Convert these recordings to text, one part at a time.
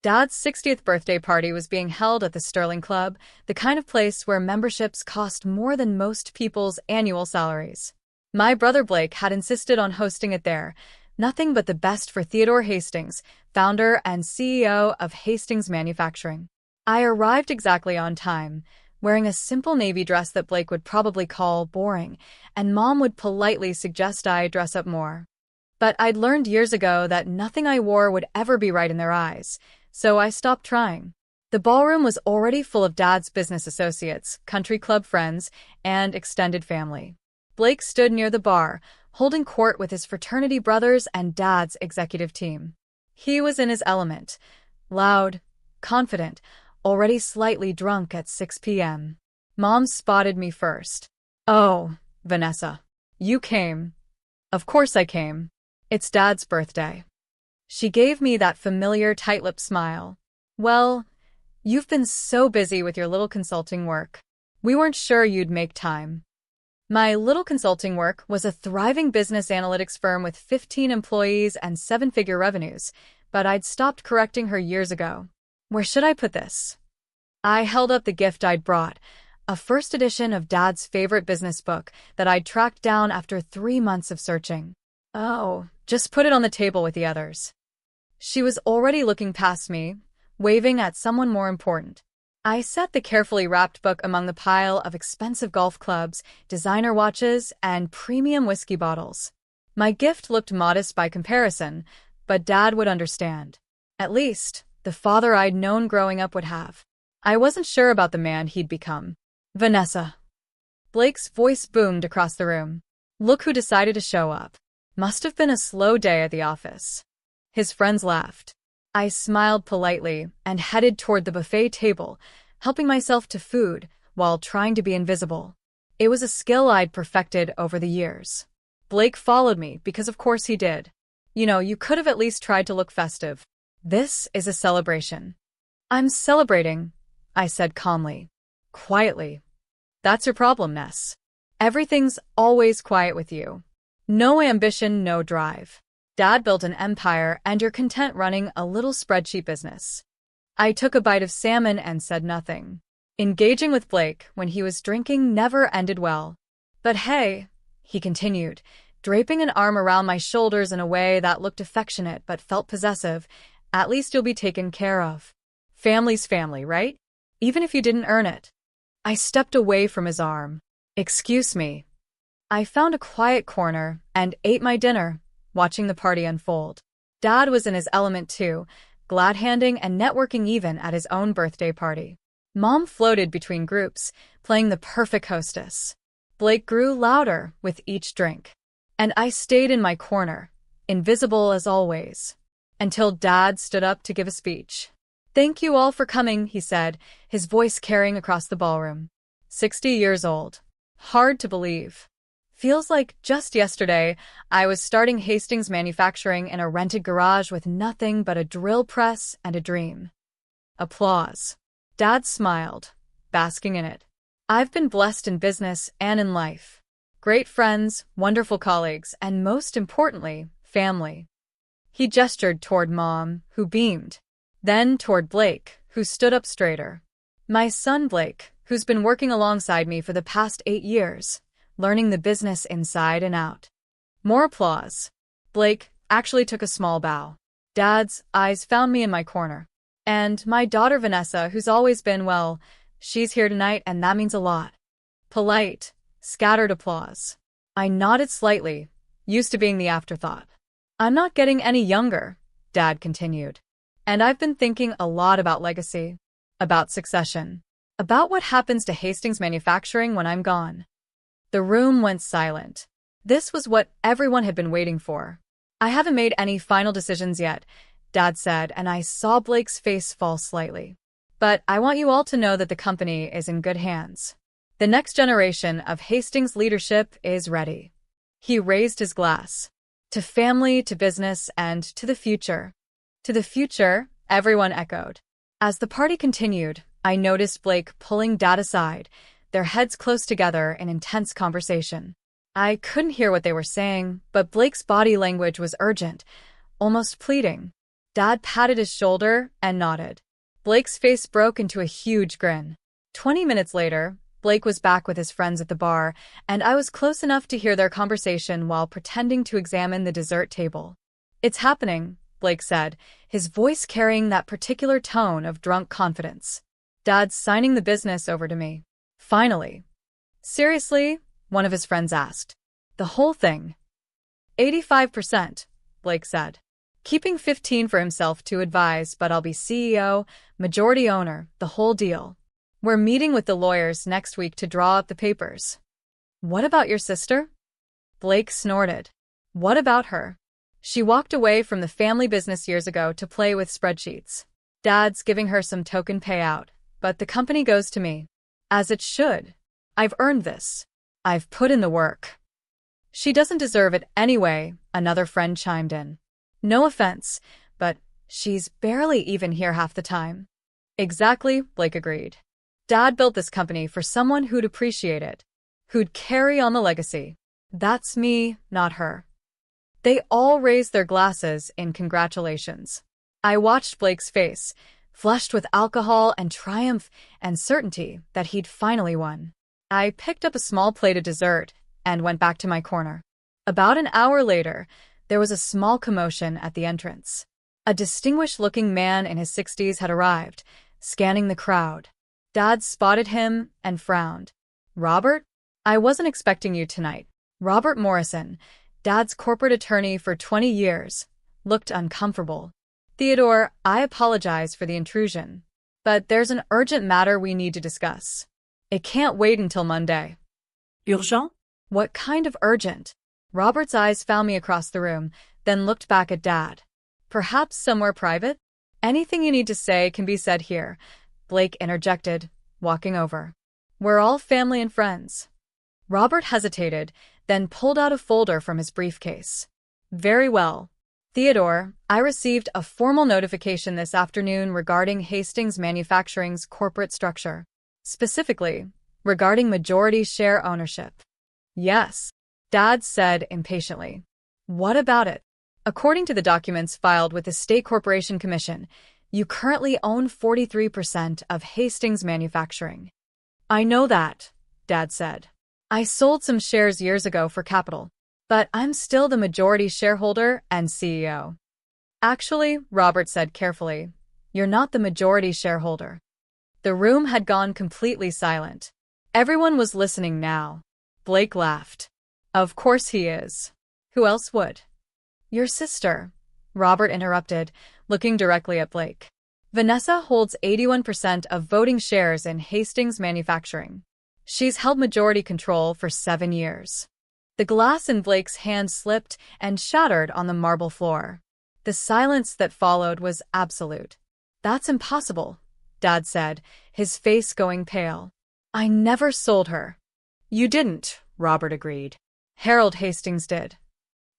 Dad's 60th birthday party was being held at the Sterling Club, the kind of place where memberships cost more than most people's annual salaries. My brother Blake had insisted on hosting it there. Nothing but the best for Theodore Hastings, founder and CEO of Hastings Manufacturing. I arrived exactly on time, wearing a simple navy dress that Blake would probably call boring, and Mom would politely suggest I dress up more. But I'd learned years ago that nothing I wore would ever be right in their eyes, so I stopped trying. The ballroom was already full of Dad's business associates, country club friends, and extended family. Blake stood near the bar, holding court with his fraternity brothers and Dad's executive team. He was in his element, loud, confident, already slightly drunk at 6 p.m. Mom spotted me first. "Oh, Vanessa. You came." "Of course I came. It's Dad's birthday." She gave me that familiar tight-lipped smile. "Well, you've been so busy with your little consulting work. We weren't sure you'd make time." My little consulting work was a thriving business analytics firm with 15 employees and seven-figure revenues, but I'd stopped correcting her years ago. Where should I put this? I held up the gift I'd brought, a first edition of Dad's favorite business book that I'd tracked down after 3 months of searching. "Oh, just put it on the table with the others." She was already looking past me, waving at someone more important. I set the carefully wrapped book among the pile of expensive golf clubs, designer watches, and premium whiskey bottles. My gift looked modest by comparison, but Dad would understand. At least, the father I'd known growing up would have. I wasn't sure about the man he'd become. "Vanessa." Blake's voice boomed across the room. "Look who decided to show up. Must have been a slow day at the office." His friends laughed. I smiled politely and headed toward the buffet table, helping myself to food while trying to be invisible. It was a skill I'd perfected over the years. Blake followed me because of course he did. You could have at least tried to look festive. This is a celebration." "I'm celebrating," I said calmly. "Quietly." "That's your problem, Ness. Everything's always quiet with you. No ambition, no drive. Dad built an empire and you're content running a little spreadsheet business." I took a bite of salmon and said nothing. Engaging with Blake when he was drinking never ended well. "But hey," he continued, draping an arm around my shoulders in a way that looked affectionate but felt possessive, "at least you'll be taken care of. Family's family, right? Even if you didn't earn it." I stepped away from his arm. "Excuse me." I found a quiet corner and ate my dinner, watching the party unfold. Dad was in his element too, glad-handing and networking even at his own birthday party. Mom floated between groups, playing the perfect hostess. Blake grew louder with each drink. And I stayed in my corner, invisible as always, until Dad stood up to give a speech. "Thank you all for coming," he said, his voice carrying across the ballroom. 60 years old. Hard to believe. Feels like just yesterday, I was starting Hastings Manufacturing in a rented garage with nothing but a drill press and a dream. Applause. Dad smiled, basking in it. I've been blessed in business and in life. Great friends, wonderful colleagues, and most importantly, family. He gestured toward Mom, who beamed. Then toward Blake, who stood up straighter. My son Blake, who's been working alongside me for the past 8 years. Learning the business inside and out. More applause. Blake actually took a small bow. Dad's eyes found me in my corner. "And my daughter Vanessa, who's always been, well, she's here tonight and that means a lot." Polite, scattered applause. I nodded slightly, used to being the afterthought. "I'm not getting any younger," Dad continued. "And I've been thinking a lot about legacy, about succession, about what happens to Hastings Manufacturing when I'm gone." The room went silent. This was what everyone had been waiting for. "I haven't made any final decisions yet," Dad said, and I saw Blake's face fall slightly. "But I want you all to know that the company is in good hands. The next generation of Hastings leadership is ready." He raised his glass. "To family, to business, and to the future." "To the future," everyone echoed. As the party continued, I noticed Blake pulling Dad aside, their heads close together in intense conversation. I couldn't hear what they were saying, but Blake's body language was urgent, almost pleading. Dad patted his shoulder and nodded. Blake's face broke into a huge grin. 20 minutes later, Blake was back with his friends at the bar, and I was close enough to hear their conversation while pretending to examine the dessert table. "It's happening," Blake said, his voice carrying that particular tone of drunk confidence. "Dad's signing the business over to me. Finally." "Seriously?" one of his friends asked. "The whole thing?" 85%, Blake said. "Keeping 15 for himself to advise, but I'll be CEO, majority owner, the whole deal. We're meeting with the lawyers next week to draw up the papers." "What about your sister?" Blake snorted. "What about her? She walked away from the family business years ago to play with spreadsheets. Dad's giving her some token payout, but the company goes to me. As it should. I've earned this. I've put in the work." "She doesn't deserve it anyway," another friend chimed in. "No offense, but she's barely even here half the time." "Exactly," Blake agreed. "Dad built this company for someone who'd appreciate it, who'd carry on the legacy. That's me, not her." They all raised their glasses in congratulations. I watched Blake's face, flushed with alcohol and triumph and certainty that he'd finally won. I picked up a small plate of dessert and went back to my corner. About an hour later, there was a small commotion at the entrance. A distinguished-looking man in his 60s had arrived, scanning the crowd. Dad spotted him and frowned. "Robert? I wasn't expecting you tonight." Robert Morrison, Dad's corporate attorney for 20 years, looked uncomfortable. "Theodore, I apologize for the intrusion, but there's an urgent matter we need to discuss. It can't wait until Monday." Urgent? "What kind of urgent?" Robert's eyes found me across the room, then looked back at Dad. "Perhaps somewhere private?" "Anything you need to say can be said here," Blake interjected, walking over. "We're all family and friends." Robert hesitated, then pulled out a folder from his briefcase. "Very well. Theodore, I received a formal notification this afternoon regarding Hastings Manufacturing's corporate structure. Specifically, regarding majority share ownership." "Yes," Dad said impatiently. "What about it?" "According to the documents filed with the State Corporation Commission, you currently own 43% of Hastings Manufacturing." "I know that," Dad said. "I sold some shares years ago for capital, but I'm still the majority shareholder and CEO." "Actually," Robert said carefully, "you're not the majority shareholder." The room had gone completely silent. Everyone was listening now. Blake laughed. "Of course he is. Who else would?" "Your sister," Robert interrupted, looking directly at Blake. "Vanessa holds 81% of voting shares in Hastings Manufacturing. She's held majority control for 7 years. The glass in Blake's hand slipped and shattered on the marble floor. The silence that followed was absolute. "That's impossible," Dad said, his face going pale. "I never sold her." "You didn't," Robert agreed. "Harold Hastings did."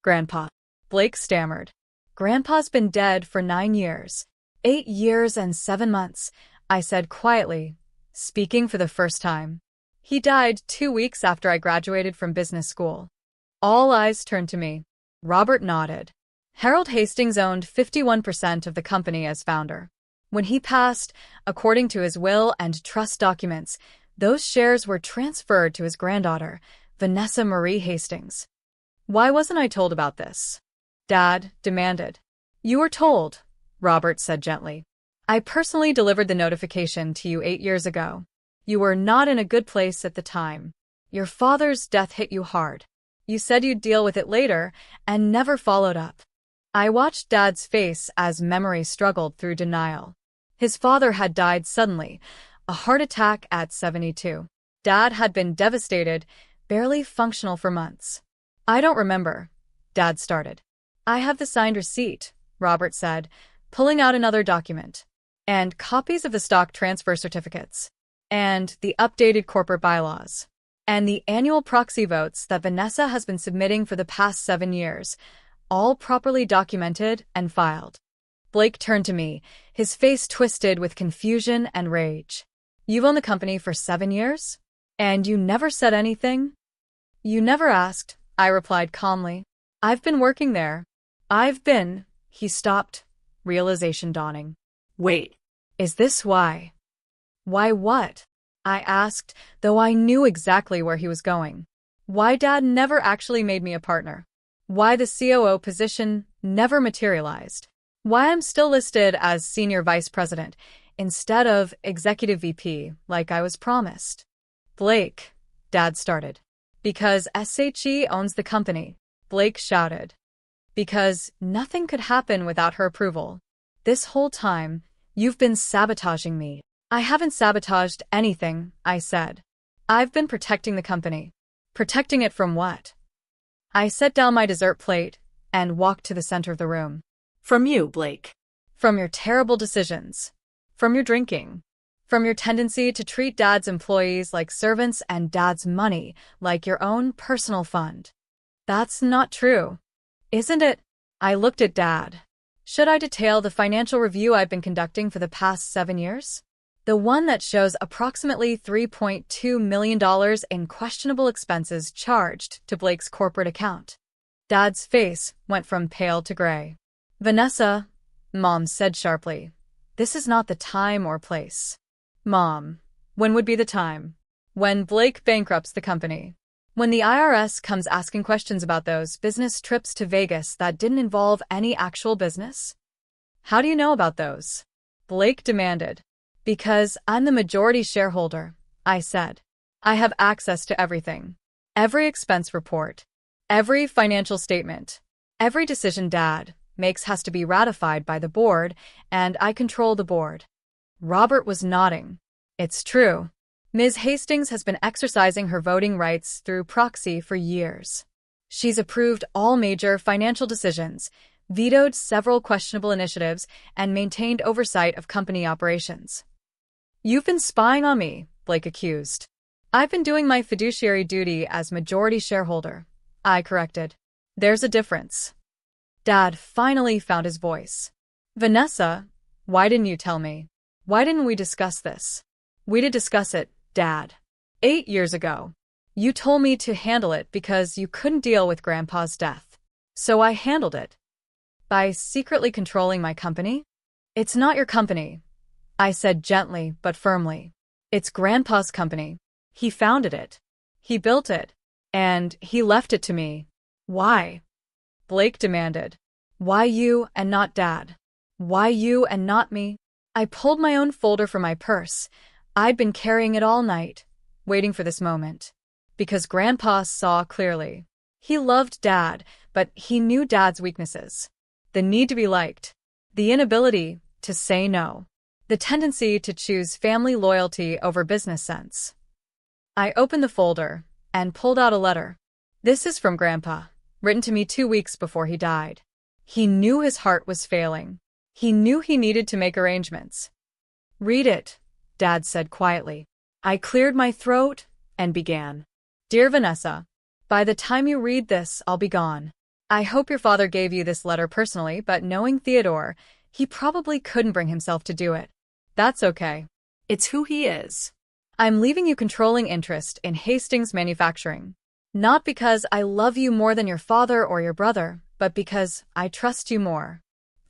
"Grandpa," Blake stammered. "Grandpa's been dead for 9 years. 8 years and 7 months, I said quietly, speaking for the first time. "He died 2 weeks after I graduated from business school." All eyes turned to me. Robert nodded. "Harold Hastings owned 51% of the company as founder. When he passed, according to his will and trust documents, those shares were transferred to his granddaughter, Vanessa Marie Hastings." "Why wasn't I told about this?" Dad demanded. "You were told," Robert said gently. "I personally delivered the notification to you 8 years ago. You were not in a good place at the time. Your father's death hit you hard. You said you'd deal with it later and never followed up." I watched Dad's face as memory struggled through denial. His father had died suddenly, a heart attack at 72. Dad had been devastated, barely functional for months. "I don't remember," Dad started. "I have the signed receipt," Robert said, pulling out another document. "And copies of the stock transfer certificates. And the updated corporate bylaws. And the annual proxy votes that Vanessa has been submitting for the past 7 years, all properly documented and filed." Blake turned to me, his face twisted with confusion and rage. "You've owned the company for 7 years? And you never said anything?" "You never asked," I replied calmly. "I've been working there." He stopped. realization dawning. Wait, Is this why? Why what? I asked, though I knew exactly where he was going. Why Dad never actually made me a partner? Why the COO position never materialized? Why I'm still listed as Senior Vice President instead of Executive VP like I was promised? Blake, Dad started. Because SHE owns the company, Blake shouted. Because nothing could happen without her approval. This whole time, you've been sabotaging me. I haven't sabotaged anything, I said. I've been protecting the company. Protecting it from what? I set down my dessert plate and walked to the center of the room. from you, Blake. From your terrible decisions. From your drinking. From your tendency to treat Dad's employees like servants and Dad's money like your own personal fund. That's not true. Isn't it? I looked at Dad. Should I detail the financial review I've been conducting for the past 7 years? The one that shows approximately $3.2 million in questionable expenses charged to Blake's corporate account. Dad's face went from pale to gray. Vanessa, Mom said sharply, this is not the time or place. Mom, when would be the time? When Blake bankrupts the company. When the IRS comes asking questions about those business trips to Vegas that didn't involve any actual business? How do you know about those? Blake demanded. Because I'm the majority shareholder, I said. I have access to everything. Every expense report. Every financial statement. Every decision Dad makes has to be ratified by the board, and I control the board. Robert was nodding. It's true. Ms. Hastings has been exercising her voting rights through proxy for years. She's approved all major financial decisions, vetoed several questionable initiatives, and maintained oversight of company operations. You've been spying on me, Blake accused. I've been doing my fiduciary duty as majority shareholder, I corrected. There's a difference. Dad finally found his voice. Vanessa, why didn't you tell me? Why didn't we discuss this? We did discuss it, Dad. 8 years ago. You told me to handle it because you couldn't deal with Grandpa's death. So I handled it. By secretly controlling my company? It's not your company, I said gently but firmly. It's Grandpa's company. He founded it. He built it. And he left it to me. Why? Blake demanded. Why you and not Dad? Why you and not me? I pulled my own folder from my purse. I'd been carrying it all night, waiting for this moment. Because Grandpa saw clearly. He loved Dad, but he knew Dad's weaknesses. The need to be liked. The inability to say no. The tendency to choose family loyalty over business sense. I opened the folder and pulled out a letter. This is from Grandpa, written to me 2 weeks before he died. He knew his heart was failing. He knew he needed to make arrangements. Read it, Dad said quietly. I cleared my throat and began. Dear Vanessa, by the time you read this, I'll be gone. I hope your father gave you this letter personally, but knowing Theodore, he probably couldn't bring himself to do it. That's okay. It's who he is. I'm leaving you controlling interest in Hastings Manufacturing. Not because I love you more than your father or your brother, but because I trust you more.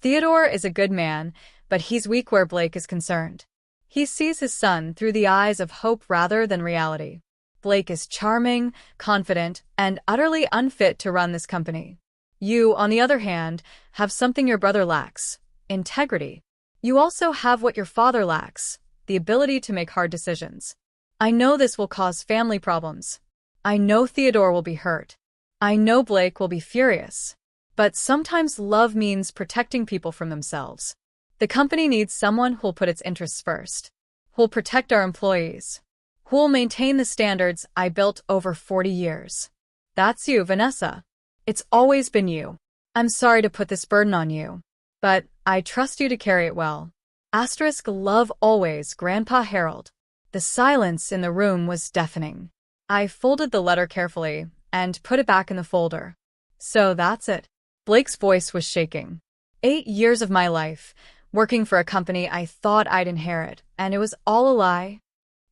Theodore is a good man, but he's weak where Blake is concerned. He sees his son through the eyes of hope rather than reality. Blake is charming, confident, and utterly unfit to run this company. You, on the other hand, have something your brother lacks: integrity. You also have what your father lacks: the ability to make hard decisions. I know this will cause family problems. I know Theodore will be hurt. I know Blake will be furious. But sometimes love means protecting people from themselves. The company needs someone who'll put its interests first, who'll protect our employees, who'll maintain the standards I built over 40 years. That's you, Vanessa. It's always been you. I'm sorry to put this burden on you, but I trust you to carry it well. Love always, Grandpa Harold. The silence in the room was deafening. I folded the letter carefully and put it back in the folder. So that's it. Blake's voice was shaking. 8 years of my life, working for a company I thought I'd inherit, and it was all a lie.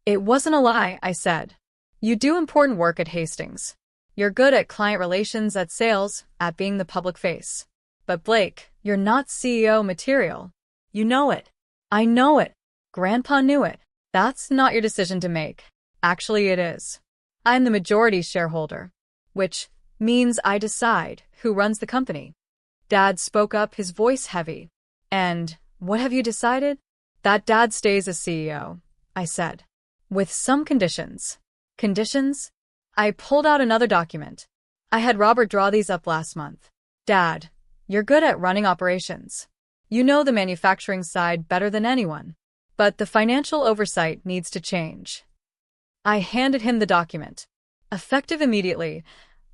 It wasn't a lie, I said. You do important work at Hastings. You're good at client relations, at sales, at being the public face. But Blake, you're not CEO material. You know it. I know it. Grandpa knew it. That's not your decision to make. Actually, it is. I'm the majority shareholder, which means I decide who runs the company. Dad spoke up, his voice heavy. And what have you decided? That Dad stays as CEO, I said. With some conditions. Conditions? I pulled out another document. I had Robert draw these up last month. Dad, you're good at running operations. You know the manufacturing side better than anyone. But the financial oversight needs to change. I handed him the document. Effective immediately,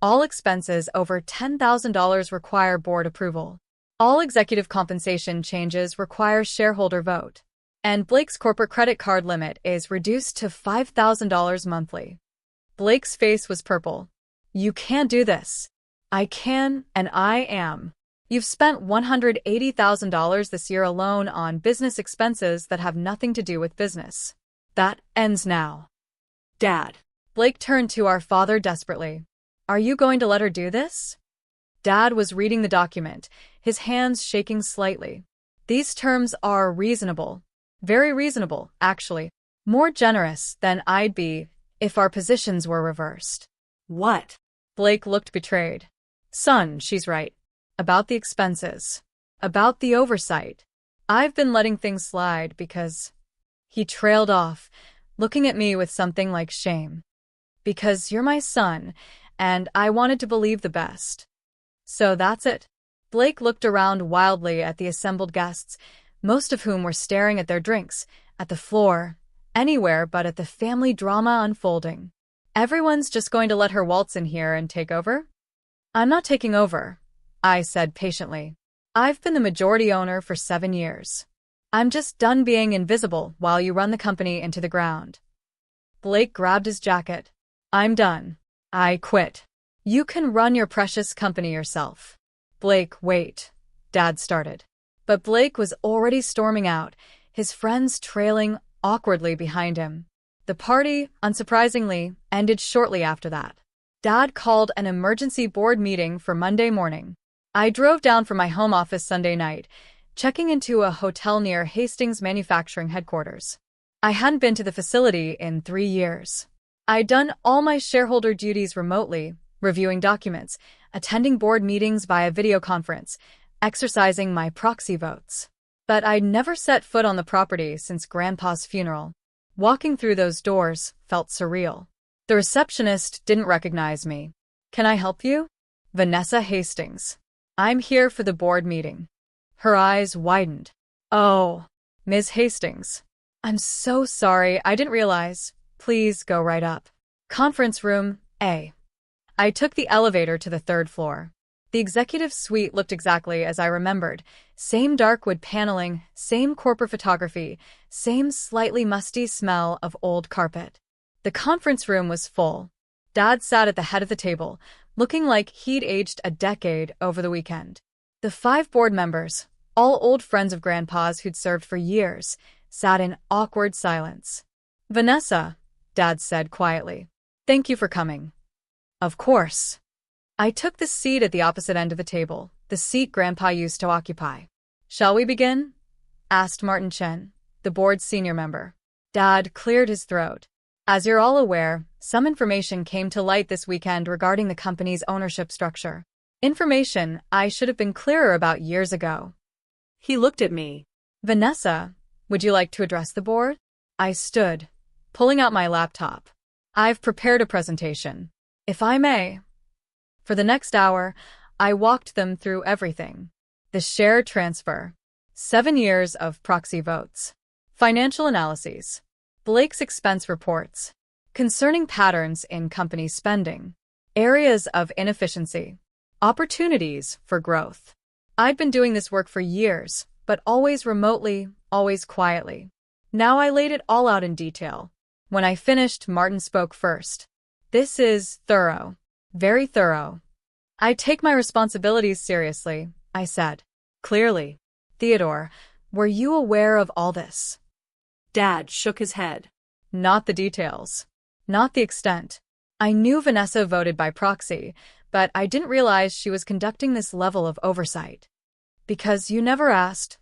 all expenses over $10,000 require board approval. All executive compensation changes require shareholder vote. And Blake's corporate credit card limit is reduced to $5,000 monthly. Blake's face was purple. You can't do this. I can, and I am. You've spent $180,000 this year alone on business expenses that have nothing to do with business. That ends now. Dad. Blake turned to our father desperately. Are you going to let her do this? Dad was reading the document, his hands shaking slightly. These terms are reasonable. Very reasonable, actually. More generous than I'd be if our positions were reversed. What? Blake looked betrayed. Son, she's right. About the expenses. About the oversight. I've been letting things slide because... He trailed off, looking at me with something like shame. Because you're my son, and I wanted to believe the best. So that's it. Blake looked around wildly at the assembled guests, most of whom were staring at their drinks, at the floor, anywhere but at the family drama unfolding. Everyone's just going to let her waltz in here and take over? I'm not taking over, I said patiently. I've been the majority owner for 7 years. I'm just done being invisible while you run the company into the ground. Blake grabbed his jacket. I'm done. I quit. You can run your precious company yourself. Blake, wait. Dad started. But Blake was already storming out, his friends trailing awkwardly behind him. The party, unsurprisingly, ended shortly after that. Dad called an emergency board meeting for Monday morning. I drove down from my home office Sunday night, checking into a hotel near Hastings Manufacturing Headquarters. I hadn't been to the facility in 3 years. I'd done all my shareholder duties remotely, reviewing documents, attending board meetings via video conference, exercising my proxy votes. But I'd never set foot on the property since Grandpa's funeral. Walking through those doors felt surreal. The receptionist didn't recognize me. Can I help you? Vanessa Hastings. I'm here for the board meeting. Her eyes widened. Oh, Ms. Hastings. I'm so sorry, I didn't realize. Please go right up. Conference room, A. I took the elevator to the 3rd floor. The executive suite looked exactly as I remembered. Same dark wood paneling, same corporate photography, same slightly musty smell of old carpet. The conference room was full. Dad sat at the head of the table, looking like he'd aged a decade over the weekend. The 5 board members, all old friends of Grandpa's who'd served for years, sat in awkward silence. Vanessa, Dad said quietly. Thank you for coming. Of course. I took the seat at the opposite end of the table, the seat Grandpa used to occupy. Shall we begin? Asked Martin Chen, the board's senior member. Dad cleared his throat. As you're all aware, some information came to light this weekend regarding the company's ownership structure. Information I should have been clearer about years ago. He looked at me. Vanessa, would you like to address the board? I stood, pulling out my laptop. I've prepared a presentation. If I may. For the next hour, I walked them through everything. The share transfer. 7 years of proxy votes. Financial analyses. Blake's expense reports. Concerning patterns in company spending. Areas of inefficiency. Opportunities for growth. I'd been doing this work for years, but always remotely, always quietly. Now I laid it all out in detail. When I finished, Martin spoke first. This is thorough. Very thorough. I take my responsibilities seriously, I said. Clearly. Theodore, were you aware of all this? Dad shook his head. Not the details. Not the extent. I knew Vanessa voted by proxy, but I didn't realize she was conducting this level of oversight. Because you never asked,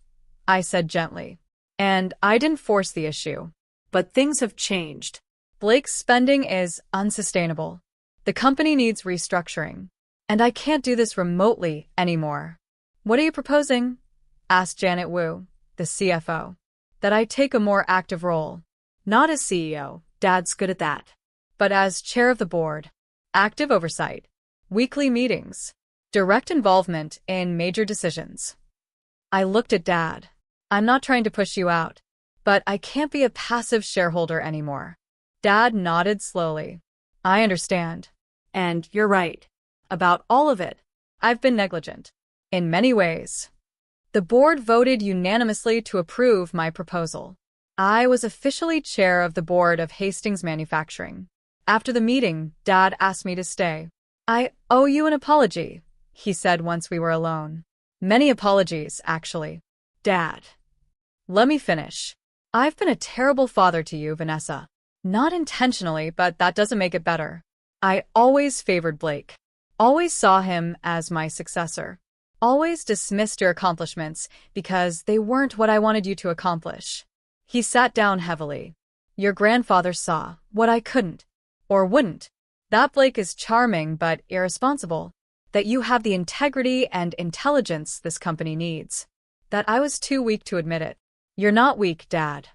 I said gently. And I didn't force the issue. But things have changed. Blake's spending is unsustainable. The company needs restructuring. And I can't do this remotely anymore. What are you proposing? Asked Janet Wu, the CFO. That I take a more active role. Not as CEO. Dad's good at that. But as chair of the board. Active oversight. Weekly meetings. Direct involvement in major decisions. I looked at Dad. I'm not trying to push you out, but I can't be a passive shareholder anymore. Dad nodded slowly. I understand. And you're right. About all of it. I've been negligent. In many ways. The board voted unanimously to approve my proposal. I was officially chair of the board of Hastings Manufacturing. After the meeting, Dad asked me to stay. I owe you an apology, he said once we were alone. Many apologies, actually. Dad. Let me finish. I've been a terrible father to you, Vanessa. Not intentionally, but that doesn't make it better. I always favored Blake. Always saw him as my successor. Always dismissed your accomplishments because they weren't what I wanted you to accomplish. He sat down heavily. Your grandfather saw what I couldn't. Or wouldn't. That Blake is charming but irresponsible. That you have the integrity and intelligence this company needs. That I was too weak to admit it. You're not weak, Dad.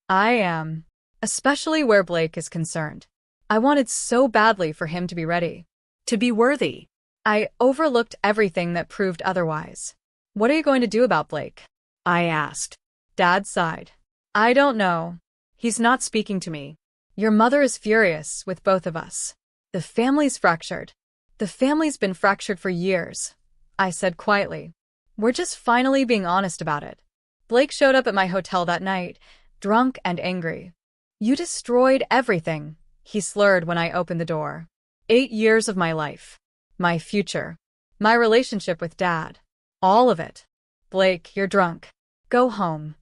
I am. Especially where Blake is concerned. I wanted so badly for him to be ready. To be worthy. I overlooked everything that proved otherwise. What are you going to do about Blake? I asked. Dad sighed. I don't know. He's not speaking to me. Your mother is furious with both of us. The family's fractured. The family's been fractured for years, I said quietly. We're just finally being honest about it. Blake showed up at my hotel that night, drunk and angry. You destroyed everything, he slurred when I opened the door. 8 years of my life. My future. My relationship with Dad. All of it. Blake, you're drunk. Go home.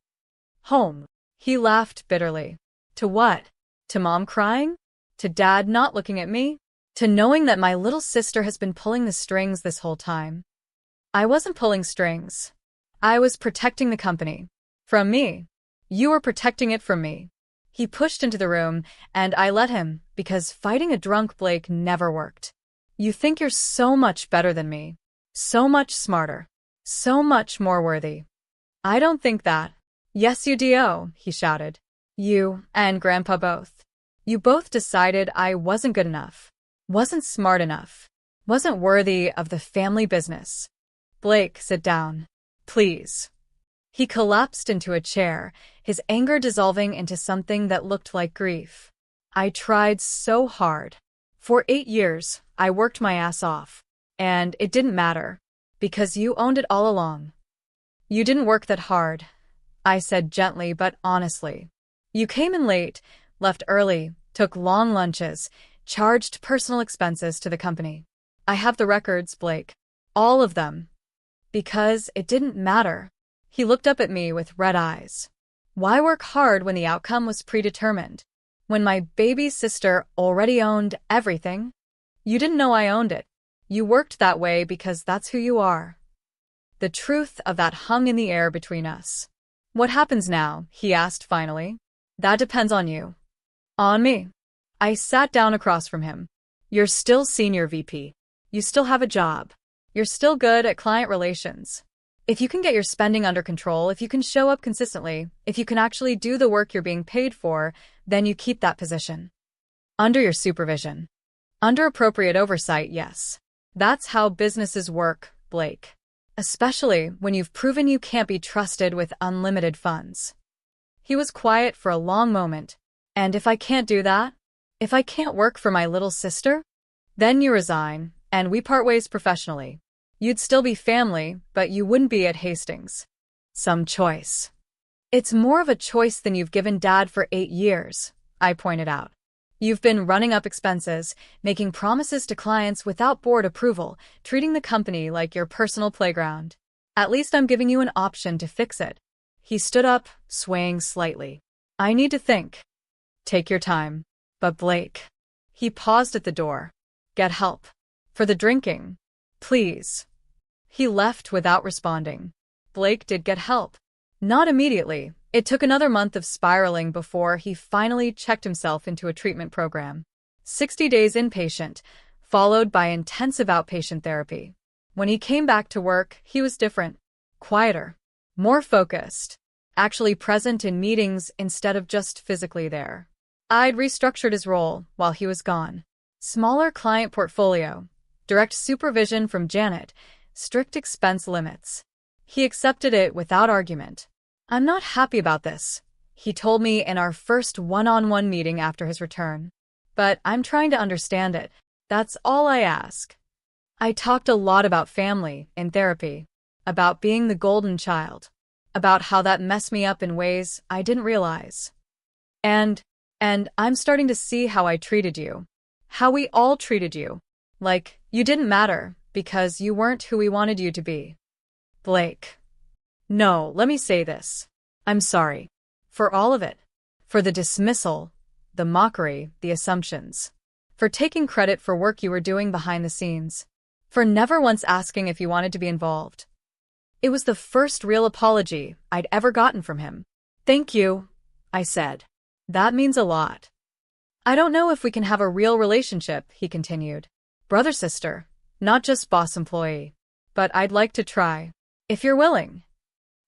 Home. He laughed bitterly. To what? To Mom crying? To Dad not looking at me? To knowing that my little sister has been pulling the strings this whole time? I wasn't pulling strings. I was protecting the company. From me. You were protecting it from me. He pushed into the room, and I let him, because fighting a drunk Blake never worked. You think you're so much better than me. So much smarter. So much more worthy. I don't think that. Yes, you do, he shouted. You and Grandpa both. You both decided I wasn't good enough. Wasn't smart enough. Wasn't worthy of the family business. Blake, sit down. Please. He collapsed into a chair, his anger dissolving into something that looked like grief. I tried so hard. For 8 years, I worked my ass off. And it didn't matter. Because you owned it all along. You didn't work that hard, I said gently but honestly. You came in late, left early, took long lunches, charged personal expenses to the company. I have the records, Blake. All of them. Because it didn't matter. He looked up at me with red eyes. Why work hard when the outcome was predetermined? When my baby sister already owned everything? You didn't know I owned it. You worked that way because that's who you are. The truth of that hung in the air between us. What happens now? He asked finally. That depends on you. On me. I sat down across from him. You're still senior VP. You still have a job. You're still good at client relations. If you can get your spending under control, if you can show up consistently, if you can actually do the work you're being paid for, then you keep that position. Under your supervision. Under appropriate oversight, yes. That's how businesses work, Blake. Especially when you've proven you can't be trusted with unlimited funds. He was quiet for a long moment. And if I can't do that? If I can't work for my little sister? Then you resign, and we part ways professionally. You'd still be family, but you wouldn't be at Hastings. Some choice. It's more of a choice than you've given Dad for 8 years, I pointed out. You've been running up expenses, making promises to clients without board approval, treating the company like your personal playground. At least I'm giving you an option to fix it. He stood up, swaying slightly. I need to think. Take your time. But Blake. He paused at the door. Get help. For the drinking. Please. He left without responding. Blake did get help. Not immediately. It took another month of spiraling before he finally checked himself into a treatment program. 60 days inpatient, followed by intensive outpatient therapy. When he came back to work, he was different. Quieter. More focused. Actually present in meetings instead of just physically there. I'd restructured his role while he was gone. Smaller client portfolio. Direct supervision from Janet. Strict expense limits. He accepted it without argument. "I'm not happy about this," he told me in our first one-on-one meeting after his return. "But I'm trying to understand it. That's all I ask." I talked a lot about family in therapy, about being the golden child, about how that messed me up in ways I didn't realize. And I'm starting to see how I treated you. How we all treated you. Like, you didn't matter because you weren't who we wanted you to be. Blake. No, let me say this. I'm sorry. For all of it. For the dismissal, the mockery, the assumptions. For taking credit for work you were doing behind the scenes. For never once asking if you wanted to be involved. It was the first real apology I'd ever gotten from him. "Thank you," I said. "That means a lot." "I don't know if we can have a real relationship," he continued. "Brother-sister, not just boss-employee. But I'd like to try. If you're willing."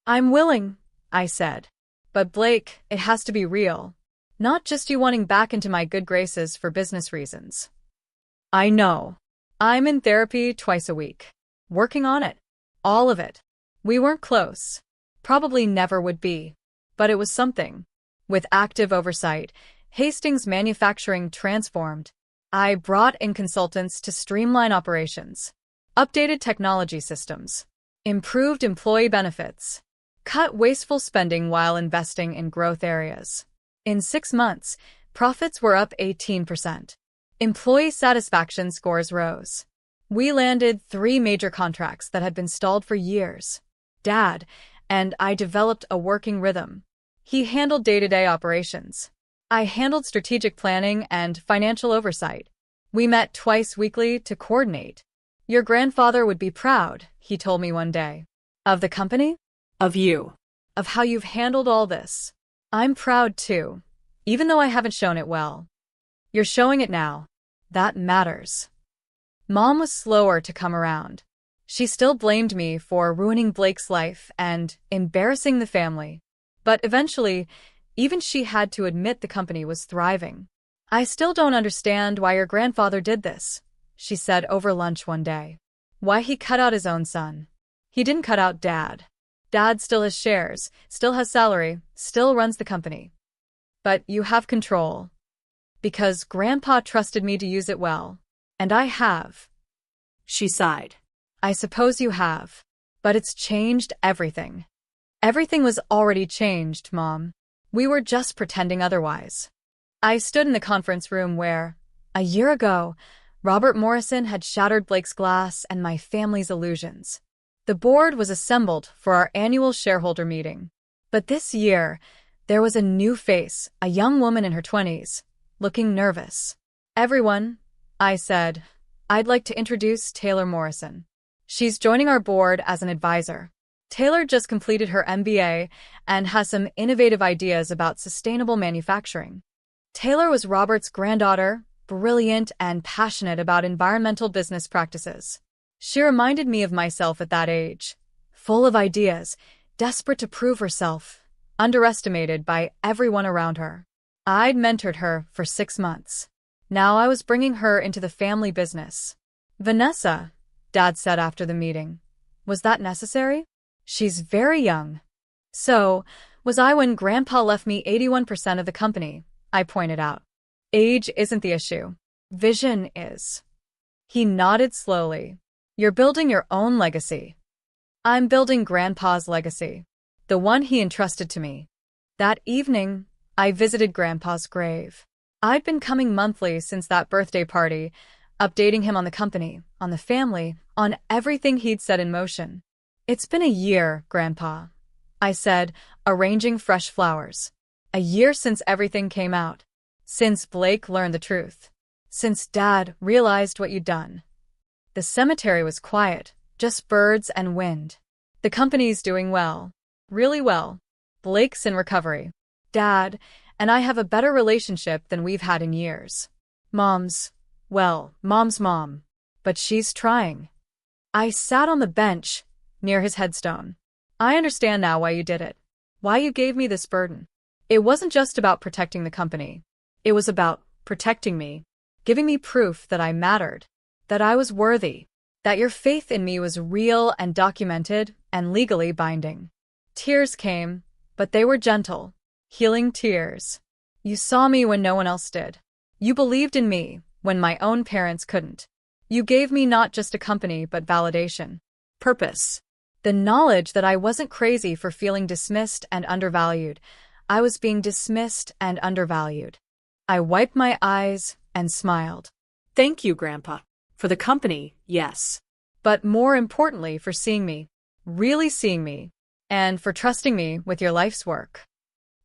"I'm willing," I said. "But Blake, it has to be real. Not just you wanting back into my good graces for business reasons." "I know. I'm in therapy twice a week. Working on it. All of it. We weren't close. Probably never would be. But it was something. With active oversight, Hastings Manufacturing transformed. I brought in consultants to streamline operations. Updated technology systems. Improved employee benefits. Cut wasteful spending while investing in growth areas. In 6 months, profits were up 18%. Employee satisfaction scores rose. We landed 3 major contracts that had been stalled for years. Dad and I developed a working rhythm. He handled day-to-day operations. I handled strategic planning and financial oversight. We met twice weekly to coordinate. "Your grandfather would be proud," he told me one day. "Of the company?" Of you. "Of how you've handled all this." "I'm proud too, even though I haven't shown it well." "You're showing it now. That matters." Mom was slower to come around. She still blamed me for ruining Blake's life and embarrassing the family. But eventually, even she had to admit the company was thriving. "I still don't understand why your grandfather did this," she said over lunch one day. "Why he cut out his own son. He didn't cut out Dad. Dad still has shares, still has salary, still runs the company. But you have control. Because Grandpa trusted me to use it well. And I have." She sighed. "I suppose you have. But it's changed everything." "Everything was already changed, Mom. We were just pretending otherwise." I stood in the conference room where, a year ago, Robert Morrison had shattered Blake's glass and my family's illusions. The board was assembled for our annual shareholder meeting. But this year, there was a new face, a young woman in her 20s, looking nervous. "Everyone," I said, "I'd like to introduce Taylor Morrison. She's joining our board as an advisor." Taylor just completed her MBA and has some innovative ideas about sustainable manufacturing. Taylor was Robert's granddaughter, brilliant and passionate about environmental business practices. She reminded me of myself at that age, full of ideas, desperate to prove herself, underestimated by everyone around her. I'd mentored her for 6 months. Now I was bringing her into the family business. "Vanessa," Dad said after the meeting, "was that necessary? She's very young." "So, was I when Grandpa left me 81% of the company," I pointed out. "Age isn't the issue. Vision is." He nodded slowly. "You're building your own legacy." "I'm building Grandpa's legacy. The one he entrusted to me." That evening, I visited Grandpa's grave. I'd been coming monthly since that birthday party, updating him on the company, on the family, on everything he'd set in motion. "It's been a year, Grandpa," I said, arranging fresh flowers. "A year since everything came out. Since Blake learned the truth. Since Dad realized what you'd done." The cemetery was quiet, just birds and wind. The company's doing well. Really well. Blake's in recovery. Dad and I have a better relationship than we've had in years. Mom's mom. But she's trying. I sat on the bench near his headstone. I understand now why you did it. Why you gave me this burden. It wasn't just about protecting the company. It was about protecting me, giving me proof that I mattered, that I was worthy, that your faith in me was real and documented and legally binding. Tears came, but they were gentle, healing tears. You saw me when no one else did. You believed in me when my own parents couldn't. You gave me not just a company but validation. Purpose. The knowledge that I wasn't crazy for feeling dismissed and undervalued. I was being dismissed and undervalued. I wiped my eyes and smiled. Thank you, Grandpa. For the company, yes. But more importantly, for seeing me, really seeing me, and for trusting me with your life's work.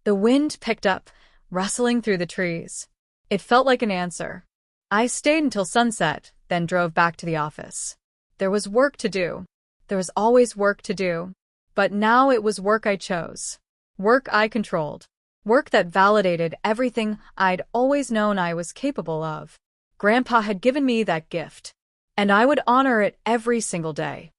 The wind picked up, rustling through the trees. It felt like an answer. I stayed until sunset, then drove back to the office. There was work to do. There was always work to do. But now it was work I chose. Work I controlled. Work that validated everything I'd always known I was capable of. Grandpa had given me that gift, and I would honor it every single day.